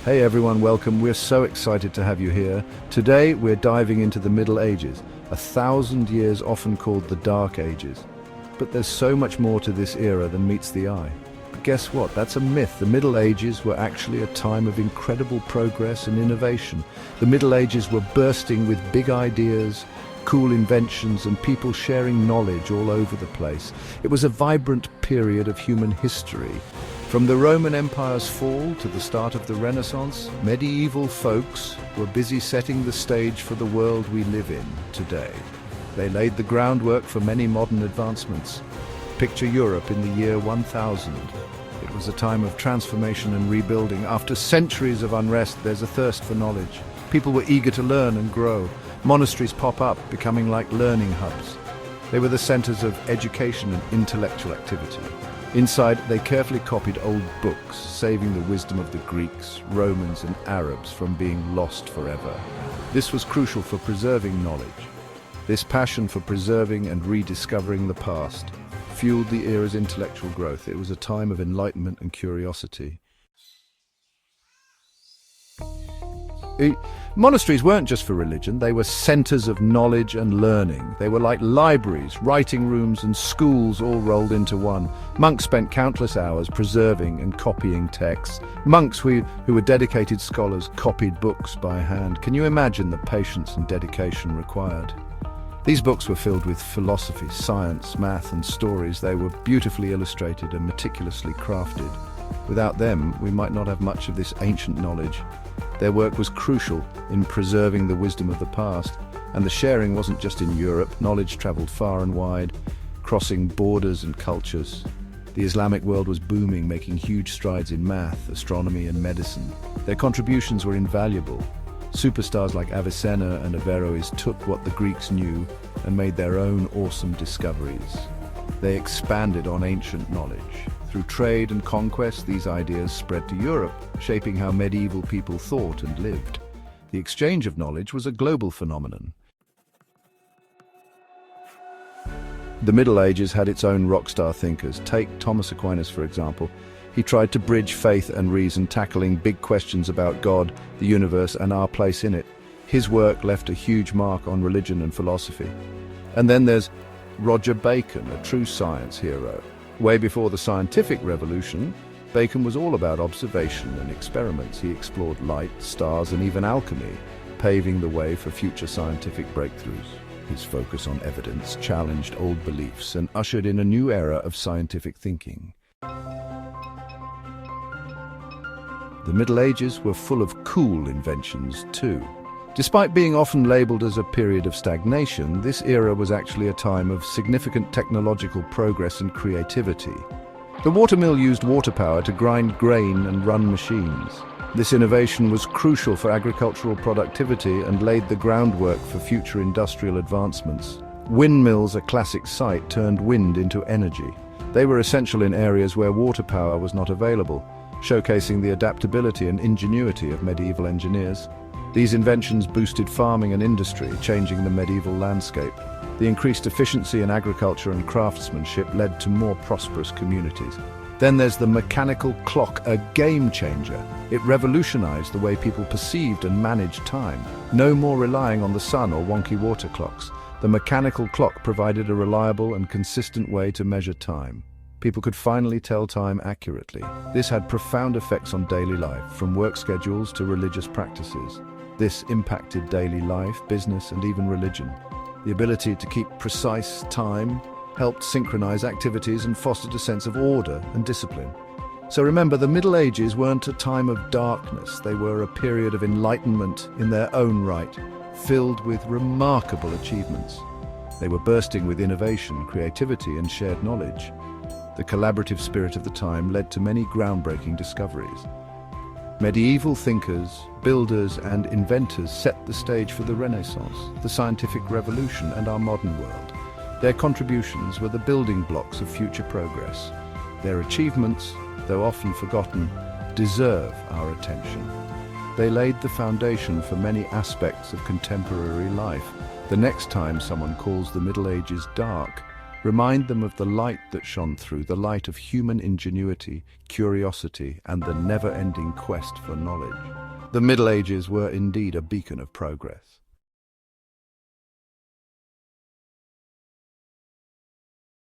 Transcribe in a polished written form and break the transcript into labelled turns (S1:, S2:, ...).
S1: Hey everyone, welcome. We're so excited to have you here. Today we're diving into the Middle Ages, 1,000 years often called the Dark Ages. But there's so much more to this era than meets the eye. But guess what? That's a myth. The Middle Ages were actually a time of incredible progress and innovation. The Middle Ages were bursting with big ideas, cool inventions, and people sharing knowledge all over the place. It was a vibrant period of human history. From the Roman Empire's fall to the start of the Renaissance, medieval folks were busy setting the stage for the world we live in today. They laid the groundwork for many modern advancements. Picture Europe in the year 1000. It was a time of transformation and rebuilding. After centuries of unrest, there's a thirst for knowledge. People were eager to learn and grow. Monasteries pop up, becoming like learning hubs. They were the centers of education and intellectual activity. Inside, they carefully copied old books, saving the wisdom of the Greeks, Romans, and Arabs from being lost forever. This was crucial for preserving knowledge. This passion for preserving and rediscovering the past fueled the era's intellectual growth. It was a time of enlightenment and curiosity. Monasteries weren't just for religion, they were centers of knowledge and learning. They were like libraries, writing rooms, and schools all rolled into one. Monks spent countless hours preserving and copying texts. Monks who were dedicated scholars copied books by hand. Can you imagine the patience and dedication required? These books were filled with philosophy, science, math, and stories. They were beautifully illustrated and meticulously crafted. Without them, we might not have much of this ancient knowledge. Their work was crucial in preserving the wisdom of the past, and the sharing wasn't just in Europe. Knowledge traveled far and wide, crossing borders and cultures. The Islamic world was booming, making huge strides in math, astronomy, and medicine. Their contributions were invaluable. Superstars like Avicenna and Averroes took what the Greeks knew and made their own awesome discoveries. They expanded on ancient knowledge. Through trade and conquest, these ideas spread to Europe, shaping how medieval people thought and lived. The exchange of knowledge was a global phenomenon. The Middle Ages had its own rock-star thinkers. Take Thomas Aquinas, for example. He tried to bridge faith and reason, tackling big questions about God, the universe, and our place in it. His work left a huge mark on religion and philosophy. And then there's Roger Bacon, a true science hero. Way before the scientific revolution, Bacon was all about observation and experiments. He explored light, stars, and even alchemy, paving the way for future scientific breakthroughs. His focus on evidence challenged old beliefs and ushered in a new era of scientific thinking. The Middle Ages were full of cool inventions too. Despite being often labeled as a period of stagnation, this era was actually a time of significant technological progress and creativity. The watermill used water power to grind grain and run machines. This innovation was crucial for agricultural productivity and laid the groundwork for future industrial advancements. Windmills, a classic sight, turned wind into energy. They were essential in areas where water power was not available, showcasing the adaptability and ingenuity of medieval engineers. These inventions boosted farming and industry, changing the medieval landscape. The increased efficiency in agriculture and craftsmanship led to more prosperous communities. Then there's the mechanical clock, a game changer. It revolutionized the way people perceived and managed time. No more relying on the sun or wonky water clocks. The mechanical clock provided a reliable and consistent way to measure time. People could finally tell time accurately. This had profound effects on daily life, from work schedules to religious practices. This impacted daily life, business, and even religion. The ability to keep precise time helped synchronize activities and fostered a sense of order and discipline. So remember, the Middle Ages weren't a time of darkness. They were a period of enlightenment in their own right, filled with remarkable achievements. They were bursting with innovation, creativity, and shared knowledge. The collaborative spirit of the time led to many groundbreaking discoveries. Medieval thinkers, builders, and inventors set the stage for the Renaissance, the scientific revolution, and our modern world. Their contributions were the building blocks of future progress. Their achievements, though often forgotten, deserve our attention. They laid the foundation for many aspects of contemporary life. The next time someone calls the Middle Ages dark, remind them of the light that shone through, the light of human ingenuity, curiosity, and the never-ending quest for knowledge. The Middle Ages were indeed a beacon of progress.